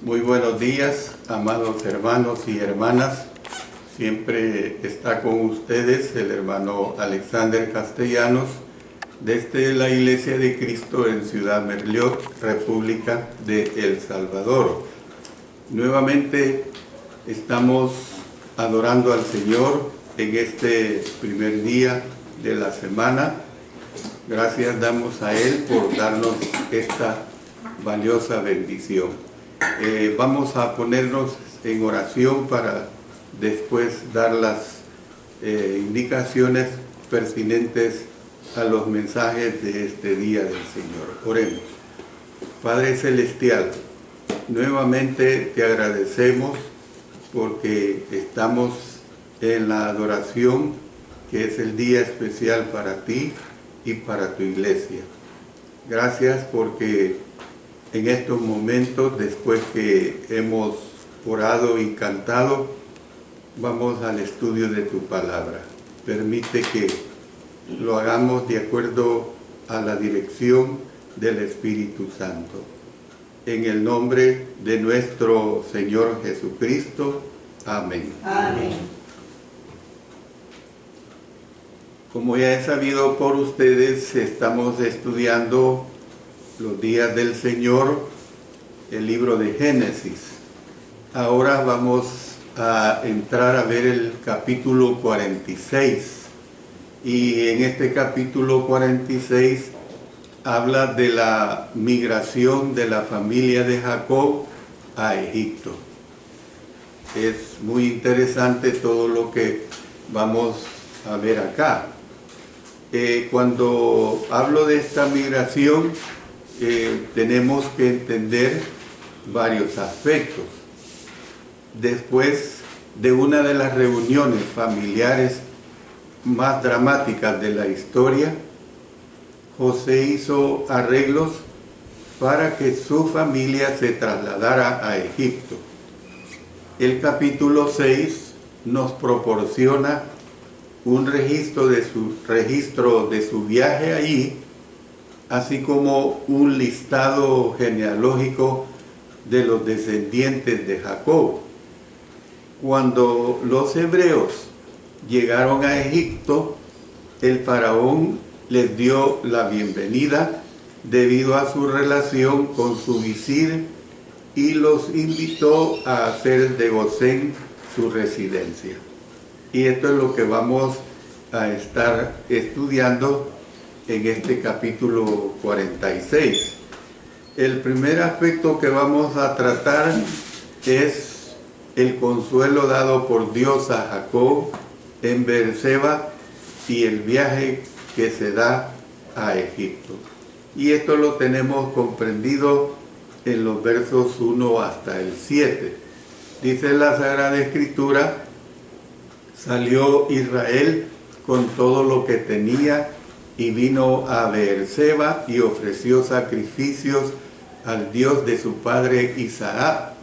Muy buenos días, amados hermanos y hermanas. Siempre está con ustedes el hermano Alexander Castellanos, desde la Iglesia de Cristo en Ciudad Merliot, República de El Salvador. Nuevamente estamos adorando al Señor en este primer día de la semana. Gracias damos a Él por darnos esta valiosa bendición. Vamos a ponernos en oración para después dar las indicaciones pertinentes a los mensajes de este día del Señor. Oremos. Padre Celestial, nuevamente te agradecemos porque estamos en la adoración, que es el día especial para ti y para tu iglesia. Gracias porque en estos momentos, después que hemos orado y cantado, vamos al estudio de tu palabra. Permite que lo hagamos de acuerdo a la dirección del Espíritu Santo. En el nombre de nuestro Señor Jesucristo. Amén. Amén. Como ya es sabido por ustedes, estamos estudiando los días del Señor, el libro de Génesis. Ahora vamos a entrar a ver el capítulo 46. Y en este capítulo 46 habla de la migración de la familia de Jacob a Egipto. Es muy interesante todo lo que vamos a ver acá. Cuando hablo de esta migración, tenemos que entender varios aspectos. Después de una de las reuniones familiares más dramáticas de la historia, José hizo arreglos para que su familia se trasladara a Egipto. El capítulo 6 nos proporciona un registro de su viaje allí, así como un listado genealógico de los descendientes de Jacob. Cuando los hebreos llegaron a Egipto, el faraón les dio la bienvenida debido a su relación con su visir y los invitó a hacer de Gosén su residencia. Y esto es lo que vamos a estar estudiando en este capítulo 46. El primer aspecto que vamos a tratar es el consuelo dado por Dios a Jacob en Beerseba y el viaje que se da a Egipto. Y esto lo tenemos comprendido en los versos 1 hasta el 7. Dice la Sagrada Escritura: salió Israel con todo lo que tenía y vino a Beerseba y ofreció sacrificios al Dios de su padre Isaac.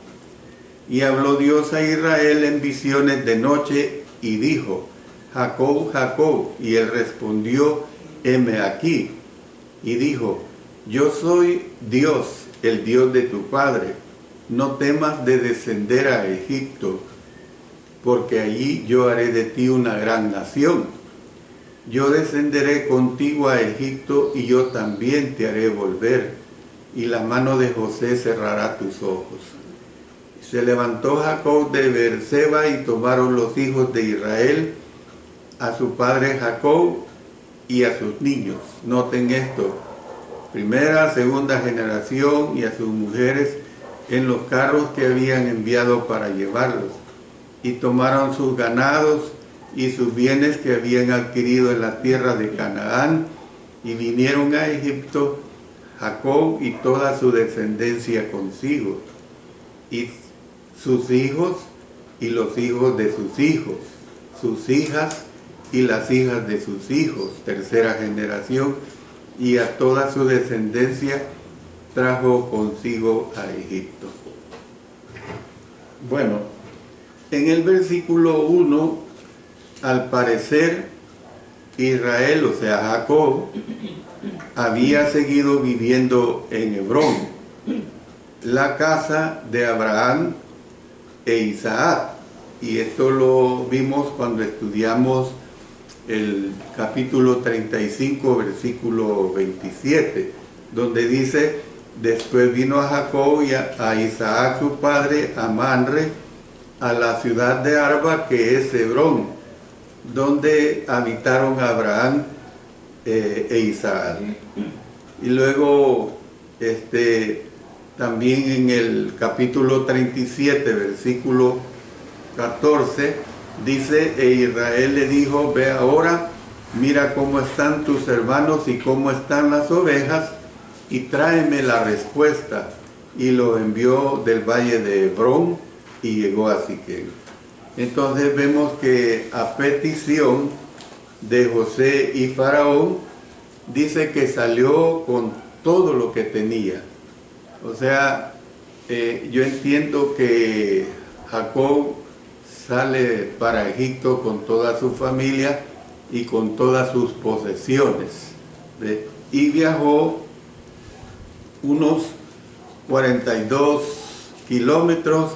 Y habló Dios a Israel en visiones de noche y dijo: Jacob, Jacob. Y él respondió: heme aquí. Y dijo: yo soy Dios, el Dios de tu padre. No temas de descender a Egipto, porque allí yo haré de ti una gran nación. Yo descenderé contigo a Egipto y yo también te haré volver, y la mano de José cerrará tus ojos. Se levantó Jacob de Beerseba y tomaron los hijos de Israel a su padre Jacob y a sus niños. Noten esto: primera, segunda generación, y a sus mujeres en los carros que habían enviado para llevarlos. Y tomaron sus ganados y sus bienes que habían adquirido en la tierra de Canaán, y vinieron a Egipto, Jacob y toda su descendencia consigo, y sus hijos y los hijos de sus hijos, sus hijas y las hijas de sus hijos, tercera generación, y a toda su descendencia trajo consigo a Egipto. Bueno, en el versículo 1, al parecer, Israel, o sea Jacob, había seguido viviendo en Hebrón, la casa de Abraham e Isaac. Y esto lo vimos cuando estudiamos el capítulo 35, versículo 27, donde dice: después vino a Jacob y a Isaac su padre a Manre, a la ciudad de Arba, que es Hebrón, donde habitaron Abraham e Isaac. Y luego también en el capítulo 37, versículo 14, dice: e Israel le dijo: ve ahora, mira cómo están tus hermanos y cómo están las ovejas, y tráeme la respuesta. Y lo envió del valle de Hebrón y llegó a Siquem. Entonces vemos que a petición de José y Faraón, dice que salió con todo lo que tenía. O sea, yo entiendo que Jacob sale para Egipto con toda su familia y con todas sus posesiones, y viajó unos 42 kilómetros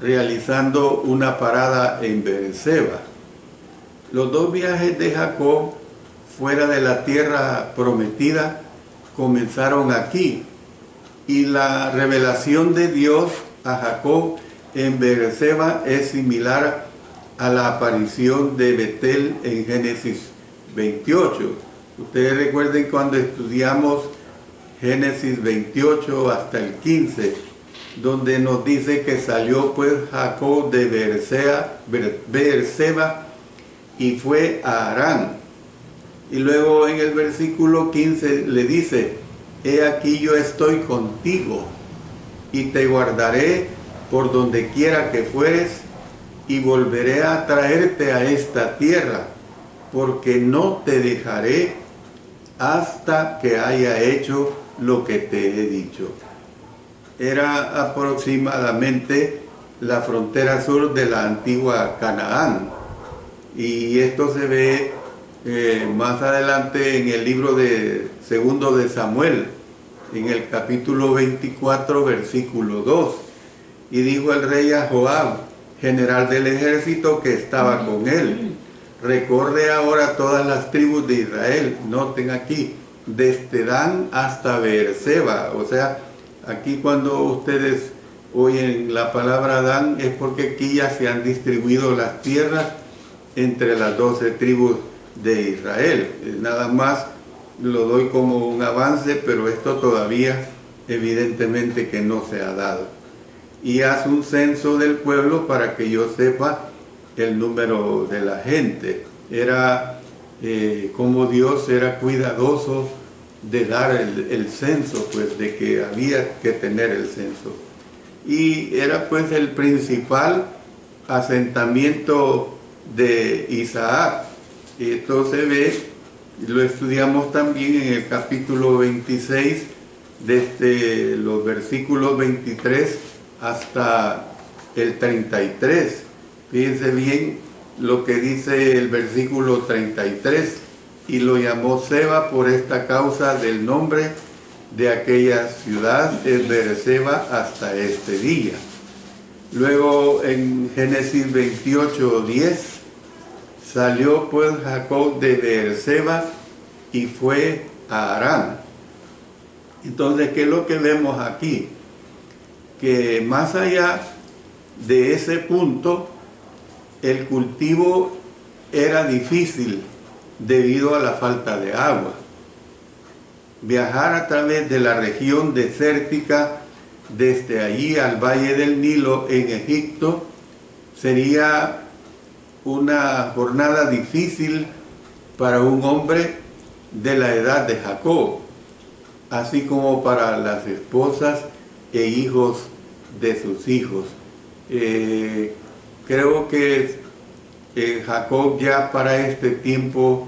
realizando una parada en Beerseba. Los dos viajes de Jacob fuera de la tierra prometida comenzaron aquí, y la revelación de Dios a Jacob en Beerseba es similar a la aparición de Betel en Génesis 28. Ustedes recuerden cuando estudiamos Génesis 28 hasta el 15, donde nos dice que salió pues Jacob de Beerseba y fue a Harán. Y luego en el versículo 15 le dice: he aquí yo estoy contigo y te guardaré por donde quiera que fueres, y volveré a traerte a esta tierra, porque no te dejaré hasta que haya hecho lo que te he dicho. Era aproximadamente la frontera sur de la antigua Canaán, y esto se ve más adelante en el libro de segundo de Samuel, en el capítulo 24, versículo 2. Y dijo el rey a Joab, general del ejército que estaba con él: recorre ahora todas las tribus de Israel. Noten aquí, desde Dan hasta Beerseba. O sea, aquí cuando ustedes oyen la palabra Dan, es porque aquí ya se han distribuido las tierras entre las 12 tribus de Israel. Nada más lo doy como un avance, pero esto todavía evidentemente que no se ha dado. Y haz un censo del pueblo para que yo sepa el número de la gente. Era como Dios era cuidadoso de dar el censo, pues de que había que tener el censo. Y era pues el principal asentamiento de Isaac. Y esto se ve, lo estudiamos también en el capítulo 26, desde los versículos 23 hasta el 33. Fíjense bien lo que dice el versículo 33: y lo llamó Seba por esta causa del nombre de aquella ciudad, es Beerseba hasta este día. Luego en Génesis 28:10, salió pues Jacob de Beerseba y fue a Harán. Entonces, ¿qué es lo que vemos aquí? Que más allá de ese punto, el cultivo era difícil debido a la falta de agua. Viajar a través de la región desértica desde allí al valle del Nilo en Egipto sería una jornada difícil para un hombre de la edad de Jacob, así como para las esposas e hijos de sus hijos. Creo que Jacob ya para este tiempo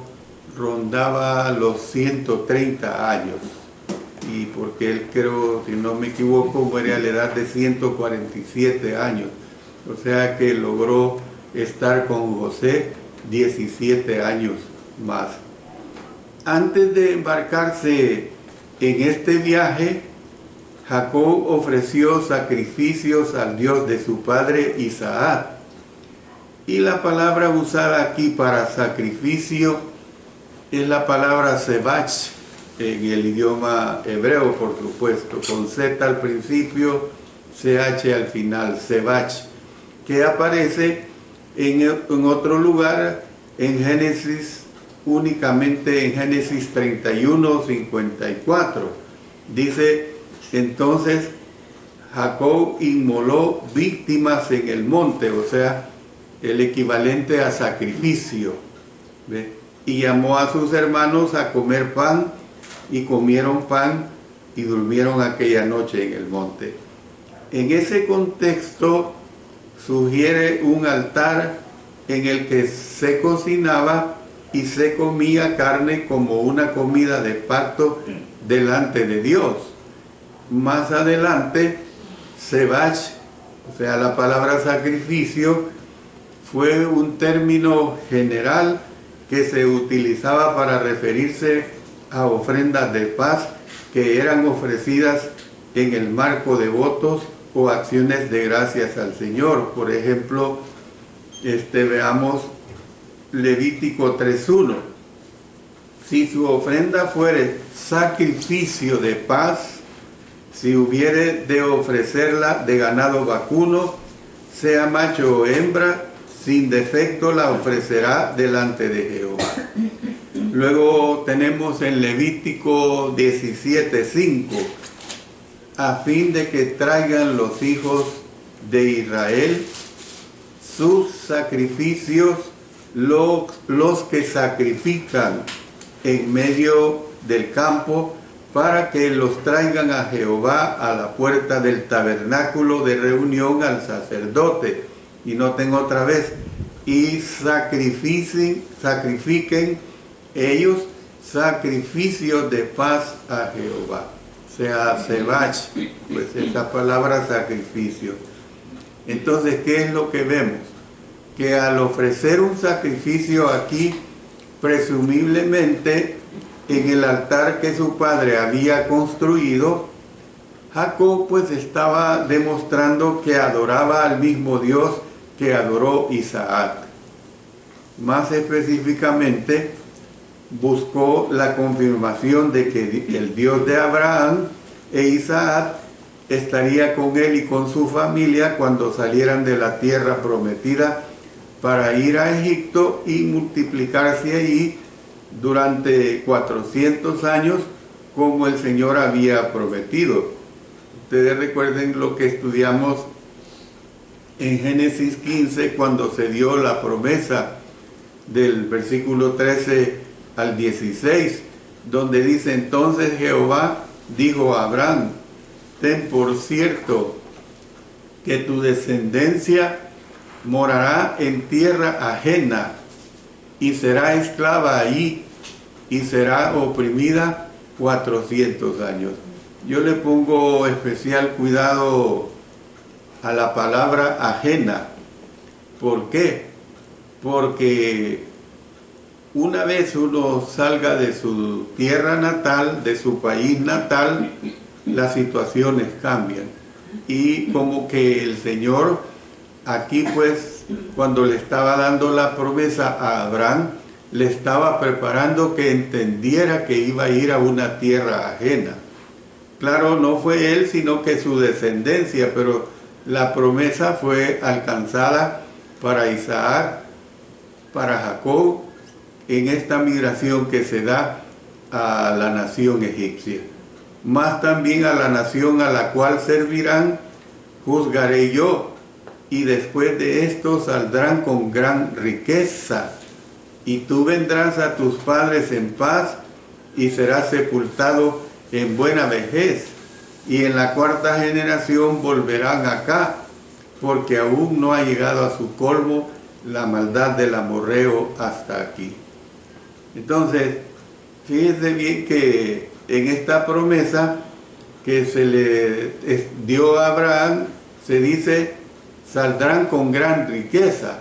rondaba los 130 años, y porque él, creo, si no me equivoco, muere a la edad de 147 años, o sea que logró estar con José 17 años más. Antes de embarcarse en este viaje, Jacob ofreció sacrificios al Dios de su padre Isaac. Y la palabra usada aquí para sacrificio es la palabra sebach, en el idioma hebreo, por supuesto, con Z al principio, CH al final, sebach, que aparece en otro lugar en Génesis, únicamente en Génesis 31, 54. Dice, entonces Jacob inmoló víctimas en el monte, o sea, el equivalente a sacrificio, ¿ve? Y llamó a sus hermanos a comer pan, y comieron pan y durmieron aquella noche en el monte. En ese contexto sugiere un altar en el que se cocinaba y se comía carne como una comida de pacto delante de Dios. Más adelante, sebach, o sea, la palabra sacrificio, fue un término general que se utilizaba para referirse a ofrendas de paz que eran ofrecidas en el marco de votos o acciones de gracias al Señor. Por ejemplo, veamos Levítico 3:1. Si su ofrenda fuere sacrificio de paz, si hubiere de ofrecerla de ganado vacuno, sea macho o hembra, sin defecto la ofrecerá delante de Jehová. Luego tenemos en Levítico 17:5, a fin de que traigan los hijos de Israel sus sacrificios, los que sacrifican en medio del campo, para que los traigan a Jehová a la puerta del tabernáculo de reunión al sacerdote. Y noten otra vez, y sacrifiquen ellos sacrificios de paz a Jehová. O sea, sebach, pues esa palabra sacrificio. Entonces, ¿qué es lo que vemos? Que al ofrecer un sacrificio aquí, presumiblemente en el altar que su padre había construido, Jacob pues estaba demostrando que adoraba al mismo Dios que adoró Isaac. Más específicamente, buscó la confirmación de que el Dios de Abraham e Isaac estaría con él y con su familia cuando salieran de la tierra prometida para ir a Egipto y multiplicarse allí durante 400 años como el Señor había prometido. Ustedes recuerden lo que estudiamos en Génesis 15 cuando se dio la promesa del versículo 13 al 16, donde dice: entonces Jehová dijo a Abraham, ten por cierto que tu descendencia morará en tierra ajena y será esclava allí y será oprimida 400 años. Yo le pongo especial cuidado a la palabra ajena. ¿Por qué? Porque una vez uno salga de su tierra natal, de su país natal, las situaciones cambian. Y como que el Señor aquí pues, cuando le estaba dando la promesa a Abraham, le estaba preparando que entendiera que iba a ir a una tierra ajena. Claro, no fue él, sino que su descendencia, pero la promesa fue alcanzada para Isaac, para Jacob, en esta migración que se da a la nación egipcia. Más también a la nación a la cual servirán, juzgaré yo, y después de esto saldrán con gran riqueza, y tú vendrás a tus padres en paz, y serás sepultado en buena vejez, y en la cuarta generación volverán acá, porque aún no ha llegado a su colmo la maldad del amorreo hasta aquí. Entonces, fíjense bien que en esta promesa que se le dio a Abraham, se dice, saldrán con gran riqueza.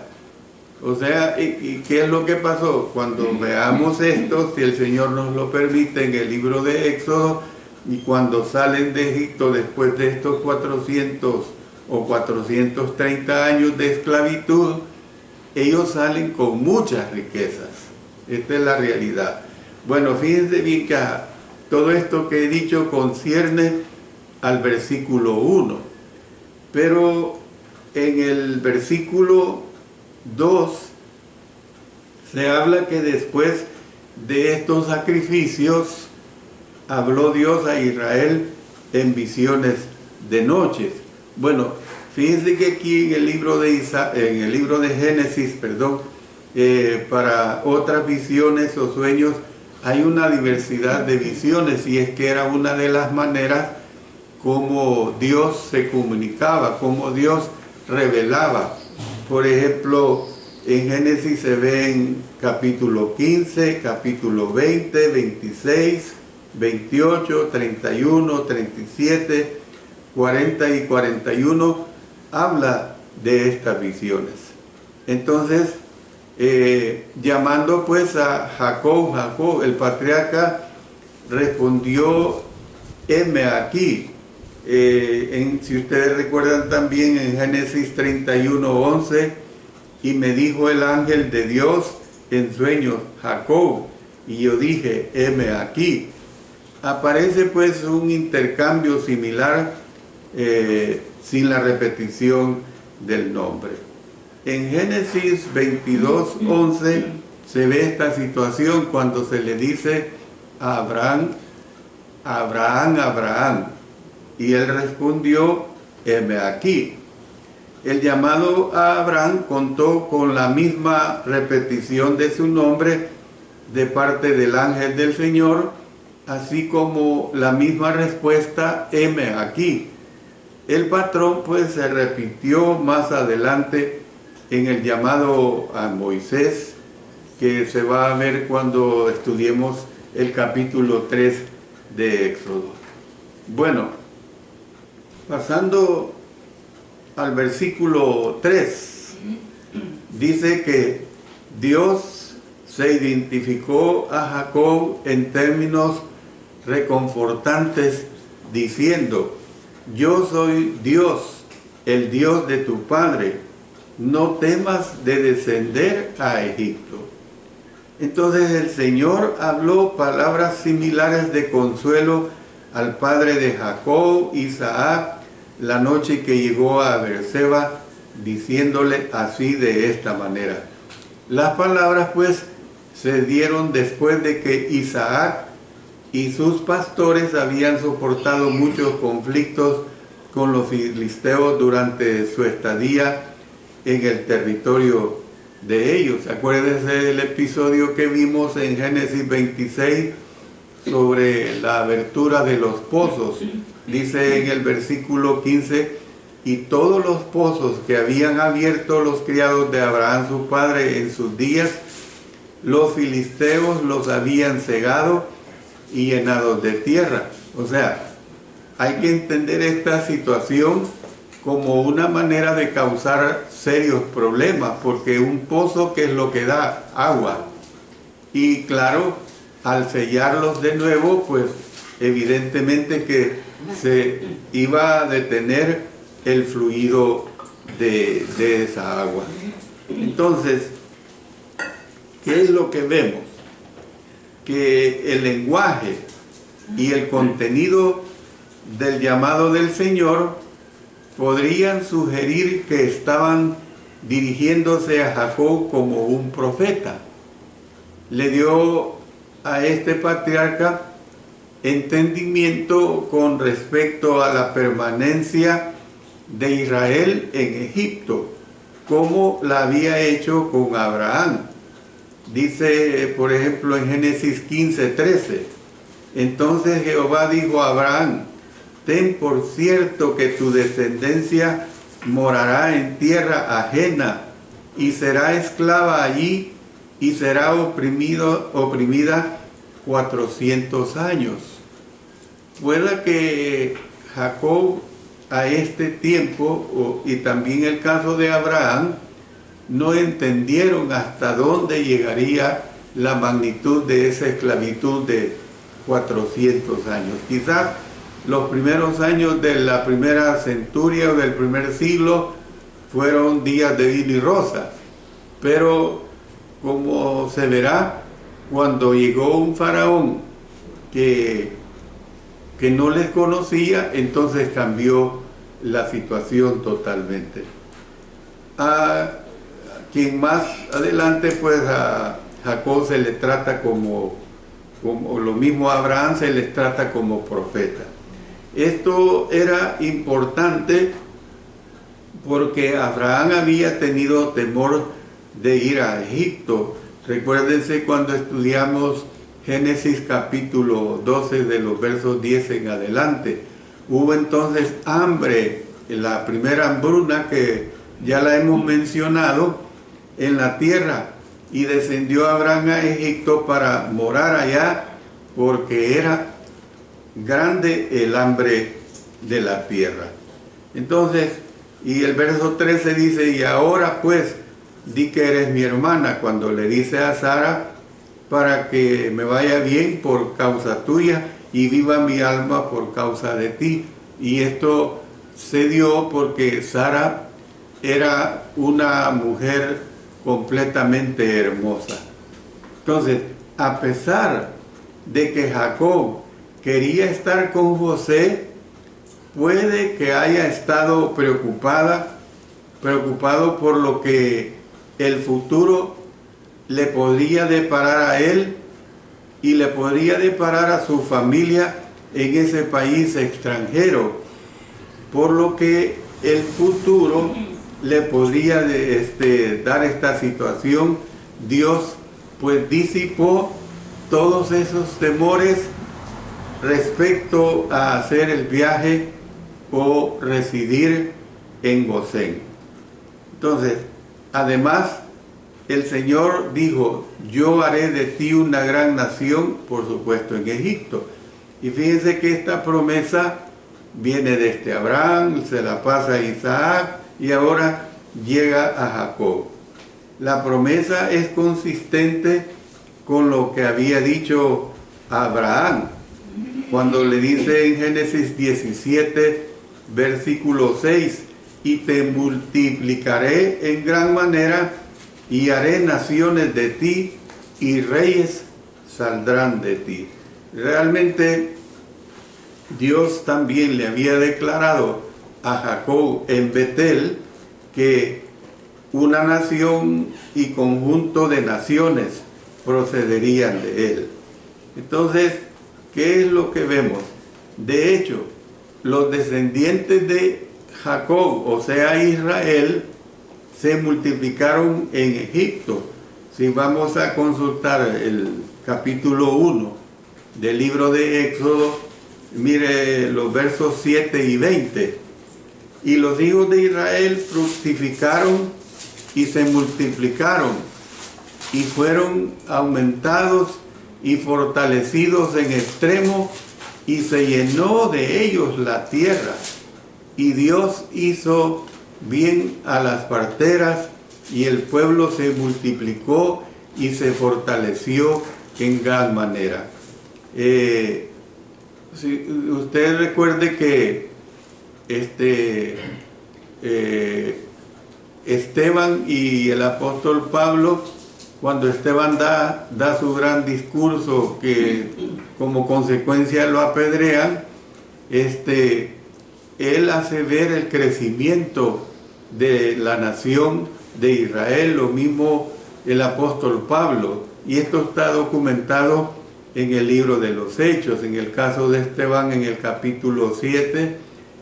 O sea, ¿y qué es lo que pasó? Cuando veamos esto, si el Señor nos lo permite, en el libro de Éxodo, y cuando salen de Egipto después de estos 400 o 430 años de esclavitud, ellos salen con muchas riquezas. Esta es la realidad. Bueno, fíjense bien que todo esto que he dicho concierne al versículo 1, pero en el versículo 2 se habla que después de estos sacrificios habló Dios a Israel en visiones de noches. Bueno, fíjense que aquí en el libro de Génesis, para otras visiones o sueños hay una diversidad de visiones, y es que era una de las maneras como Dios se comunicaba, como Dios revelaba. Por ejemplo, en Génesis se ve en capítulo 15, capítulo 20, 26, 28, 31, 37, 40 y 41, habla de estas visiones. Entonces, llamando pues a Jacob, el patriarca respondió: heme aquí. Si ustedes recuerdan también en Génesis 31:11, y me dijo el ángel de Dios en sueños: Jacob, y yo dije: heme aquí. Aparece pues un intercambio similar, sin la repetición del nombre. En Génesis 22:11 se ve esta situación cuando se le dice a Abraham: Abraham, Abraham. Y él respondió: heme aquí. El llamado a Abraham contó con la misma repetición de su nombre de parte del ángel del Señor, así como la misma respuesta: heme aquí. El patrón pues se repitió más adelante en el llamado a Moisés, que se va a ver cuando estudiemos el capítulo 3 de Éxodo. Bueno, pasando al versículo 3, dice que Dios se identificó a Jacob en términos reconfortantes, diciendo: yo soy Dios, el Dios de tu padre, no temas de descender a Egipto. Entonces el Señor habló palabras similares de consuelo al padre de Jacob, Isaac, la noche que llegó a Beerseba, diciéndole así, de esta manera. Las palabras pues se dieron después de que Isaac y sus pastores habían soportado muchos conflictos con los filisteos durante su estadía en el territorio de ellos. Acuérdense del episodio que vimos en Génesis 26 sobre la abertura de los pozos. Dice en el versículo 15: y todos los pozos que habían abierto los criados de Abraham su padre en sus días, los filisteos los habían cegado y llenados de tierra. O sea, hay que entender esta situación como una manera de causar serios problemas, porque un pozo, ¿qué es lo que da? Agua. Y claro, al sellarlos de nuevo, pues evidentemente que se iba a detener el fluido de esa agua. Entonces, ¿qué es lo que vemos? Que el lenguaje y el contenido del llamado del Señor podrían sugerir que estaban dirigiéndose a Jacob como un profeta. Le dio a este patriarca entendimiento con respecto a la permanencia de Israel en Egipto, como la había hecho con Abraham. Dice, por ejemplo, en Génesis 15:13, entonces Jehová dijo a Abraham: ten por cierto que tu descendencia morará en tierra ajena y será esclava allí y será oprimida 400 años. Pueda que Jacob a este tiempo, y también el caso de Abraham, no entendieron hasta dónde llegaría la magnitud de esa esclavitud de 400 años. Quizás los primeros años de la primera centuria o del primer siglo fueron días de vino y rosa, pero como se verá, cuando llegó un faraón que no les conocía, entonces cambió la situación totalmente. A quien más adelante, pues a Jacob se le trata como lo mismo a Abraham se les trata como profeta. Esto era importante porque Abraham había tenido temor de ir a Egipto. Recuérdense cuando estudiamos Génesis capítulo 12 de los versos 10 en adelante. Hubo entonces hambre, la primera hambruna que ya la hemos mencionado en la tierra, y descendió Abraham a Egipto para morar allá porque era grande el hambre de la tierra. Entonces, y el verso 13 dice, y ahora pues di que eres mi hermana, cuando le dice a Sara, para que me vaya bien por causa tuya y viva mi alma por causa de ti. Y esto se dio porque Sara era una mujer completamente hermosa. Entonces, a pesar de que Jacob quería estar con José, puede que haya estado preocupado por lo que el futuro le podría deparar a él y le podría deparar a su familia en ese país extranjero, por lo que el futuro le podría dar esta situación. Dios pues disipó todos esos temores respecto a hacer el viaje o residir en Gosén. Entonces, además, el Señor dijo, yo haré de ti una gran nación, por supuesto en Egipto. Y fíjense que esta promesa viene desde Abraham, se la pasa a Isaac y ahora llega a Jacob. La promesa es consistente con lo que había dicho Abraham, cuando le dice en Génesis 17, versículo 6, y te multiplicaré en gran manera, y haré naciones de ti, y reyes saldrán de ti. Realmente Dios también le había declarado a Jacob en Betel que una nación y conjunto de naciones procederían de él. Entonces, ¿qué es lo que vemos? De hecho, los descendientes de Jacob, o sea Israel, se multiplicaron en Egipto. Si vamos a consultar el capítulo 1 del libro de Éxodo, mire los versos 7 y 20. Y los hijos de Israel fructificaron y se multiplicaron y fueron aumentados y fortalecidos en extremo, y se llenó de ellos la tierra. Y Dios hizo bien a las parteras, y el pueblo se multiplicó y se fortaleció en gran manera. Si usted recuerde que Esteban y el apóstol Pablo, cuando Esteban da su gran discurso, que como consecuencia lo apedrean, él hace ver el crecimiento de la nación de Israel, lo mismo el apóstol Pablo, y esto está documentado en el libro de los Hechos, en el caso de Esteban en el capítulo 7,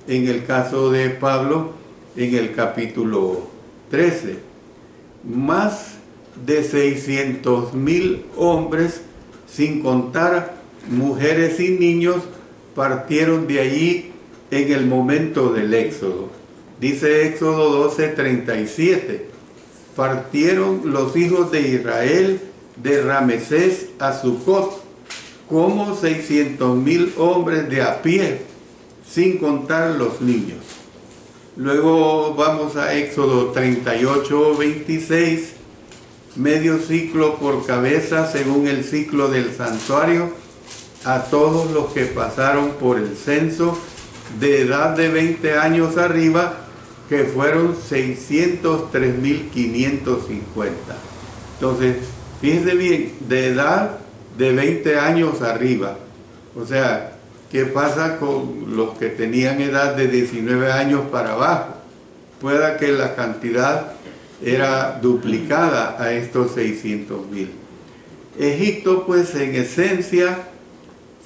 en el caso de Pablo en el capítulo 13. Más de 600,000 hombres, sin contar mujeres y niños, partieron de allí en el momento del Éxodo. Dice Éxodo 12:37, partieron los hijos de Israel de Ramesés a Sucot, como 600,000 hombres de a pie, sin contar los niños. Luego vamos a Éxodo 38:26, medio ciclo por cabeza según el ciclo del santuario, a todos los que pasaron por el censo de edad de 20 años arriba, que fueron 603.550. Entonces, fíjense bien, de edad de 20 años arriba. O sea, ¿qué pasa con los que tenían edad de 19 años para abajo? Pueda que la cantidad era duplicada a estos 600.000. Egipto, pues, en esencia,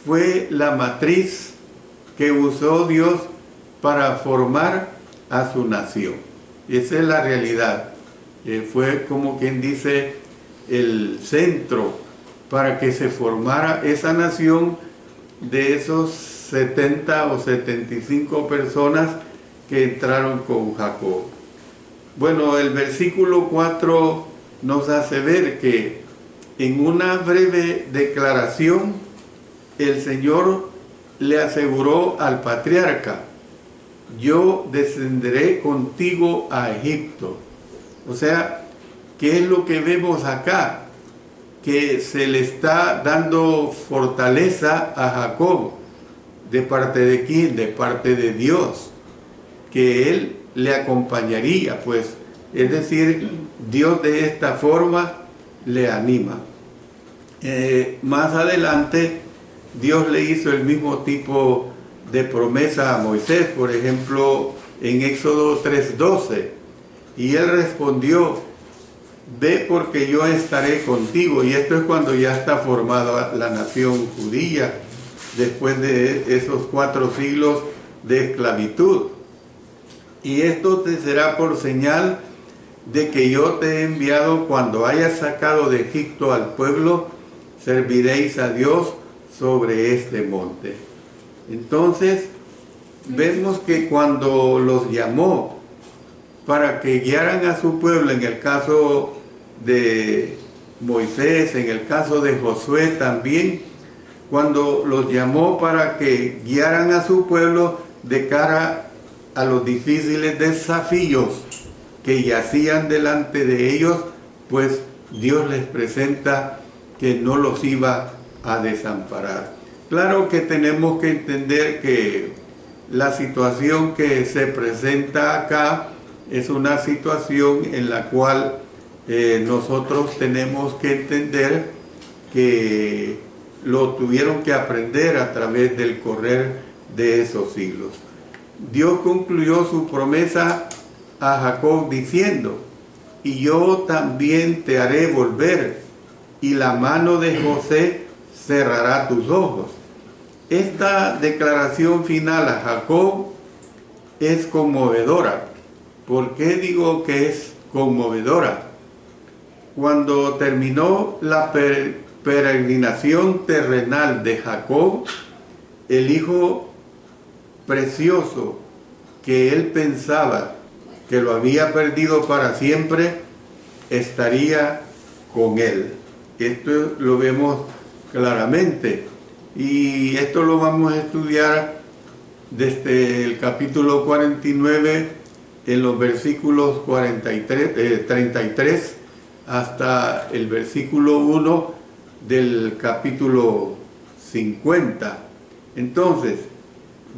fue la matriz que usó Dios para formar a su nación. Esa es la realidad. Fue, como quien dice, el centro para que se formara esa nación de esos 70 o 75 personas que entraron con Jacob. Bueno, el versículo 4 nos hace ver que en una breve declaración el Señor le aseguró al patriarca: yo descenderé contigo a Egipto. O sea, ¿qué es lo que vemos acá? Que se le está dando fortaleza a Jacob. ¿De parte de quién? De parte de Dios. Que él le acompañaría, pues. Es decir, Dios de esta forma le anima. Más adelante, Dios le hizo el mismo tipo de promesa a Moisés, por ejemplo, en Éxodo 3:12. Y él respondió: ve, porque yo estaré contigo. Y esto es cuando ya está formada la nación judía, después de esos 4 siglos de esclavitud. Y esto te será por señal de que yo te he enviado. Cuando hayas sacado de Egipto al pueblo, serviréis a Dios sobre este monte. Entonces, vemos que cuando los llamó para que guiaran a su pueblo, en el caso de Moisés, en el caso de Josué también, cuando los llamó para que guiaran a su pueblo de cara a los difíciles desafíos que yacían delante de ellos, pues Dios les presenta que no los iba a desamparar. Claro que tenemos que entender que la situación que se presenta acá es una situación en la cual nosotros tenemos que entender que lo tuvieron que aprender a través del correr de esos siglos. Dios concluyó su promesa a Jacob diciendo: y yo también te haré volver, y la mano de José cerrará tus ojos. Esta declaración final a Jacob es conmovedora. ¿Por qué digo que es conmovedora? Cuando terminó la peregrinación terrenal de Jacob, el hijo precioso que él pensaba que lo había perdido para siempre, estaría con él. Esto lo vemos claramente, y esto lo vamos a estudiar desde el capítulo 49, en los versículos 33 hasta el versículo 1 del capítulo 50. Entonces,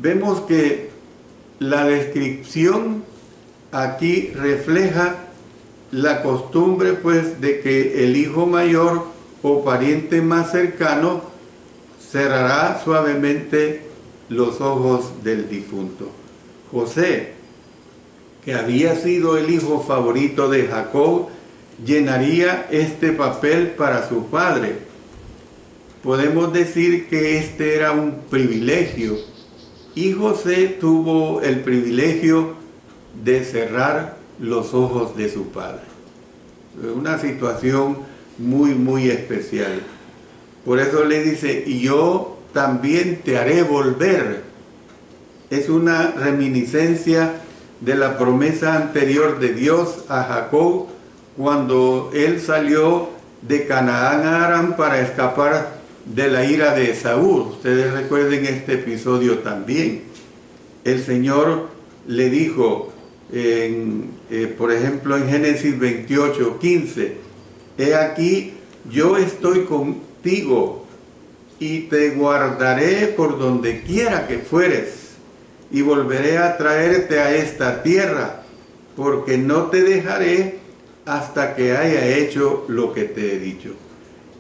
vemos que la descripción aquí refleja la costumbre, pues, de que el hijo mayor o pariente más cercano cerrará suavemente los ojos del difunto. José, que había sido el hijo favorito de Jacob, llenaría este papel para su padre. Podemos decir que este era un privilegio, y José tuvo el privilegio de cerrar los ojos de su padre. Una situación muy, muy especial. Por eso le dice: y yo también te haré volver. Es una reminiscencia de la promesa anterior de Dios a Jacob cuando él salió de Canaán a Aram para escapar de la ira de Esaú. Ustedes recuerden este episodio también. El Señor le dijo, por ejemplo, en Génesis 28:15, he aquí, yo estoy contigo y te guardaré por donde quiera que fueres, y volveré a traerte a esta tierra, porque no te dejaré hasta que haya hecho lo que te he dicho.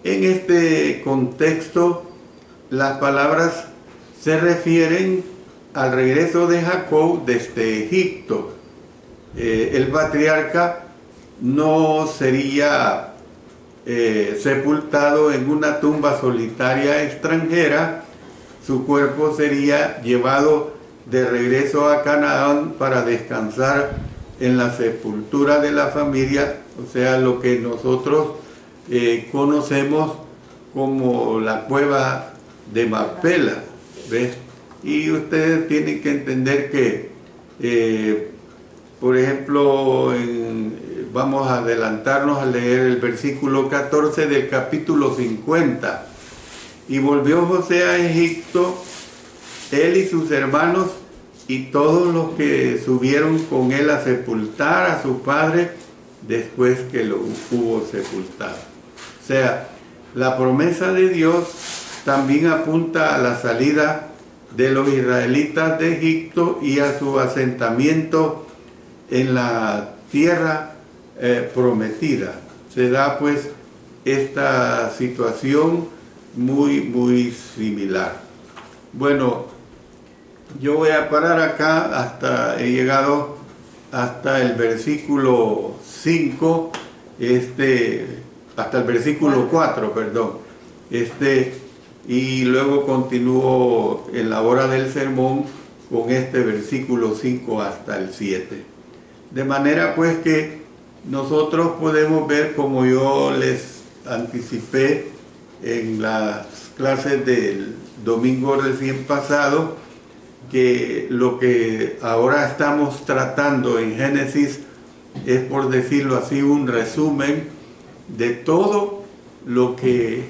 En este contexto, las palabras se refieren al regreso de Jacob desde Egipto. El patriarca no sería sepultado en una tumba solitaria extranjera. Su cuerpo sería llevado de regreso a Canaán para descansar en la sepultura de la familia, o sea, lo que nosotros conocemos como la cueva de Macpela, ¿ves? Y ustedes tienen que entender que, por ejemplo, vamos a adelantarnos a leer el versículo 14 del capítulo 50. Y volvió José a Egipto, él y sus hermanos, y todos los que subieron con él a sepultar a su padre después que lo hubo sepultado. O sea, la promesa de Dios también apunta a la salida de los israelitas de Egipto y a su asentamiento en la tierra prometida. Se da pues esta situación muy similar. Bueno, yo voy a parar acá, he llegado hasta el versículo 5, hasta el versículo 4, perdón. Y luego continúo en la hora del sermón con este versículo 5 hasta el 7. De manera pues que nosotros podemos ver, como yo les anticipé en las clases del domingo recién pasado, que lo que ahora estamos tratando en Génesis es, por decirlo así, un resumen de todo lo que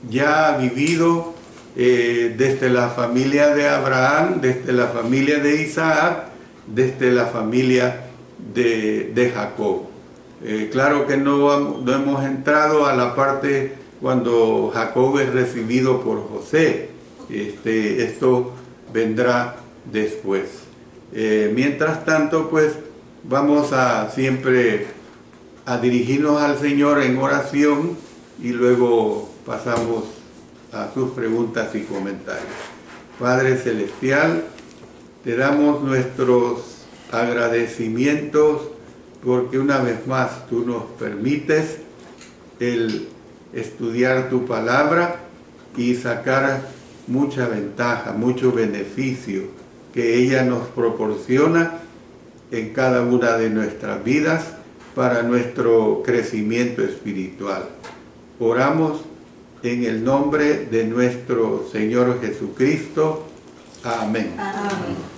ya ha vivido desde la familia de Abraham, desde la familia de Isaac, desde la familia de Jacob. Claro que no hemos entrado a la parte cuando Jacob es recibido por José. Esto vendrá después. Mientras tanto, pues vamos a siempre a dirigirnos al Señor en oración y luego pasamos a sus preguntas y comentarios. Padre Celestial, te damos nuestros agradecimientos porque una vez más tú nos permites el estudiar tu palabra y sacar mucha ventaja, mucho beneficio que ella nos proporciona en cada una de nuestras vidas para nuestro crecimiento espiritual. Oramos en el nombre de nuestro Señor Jesucristo. Amén. Amén.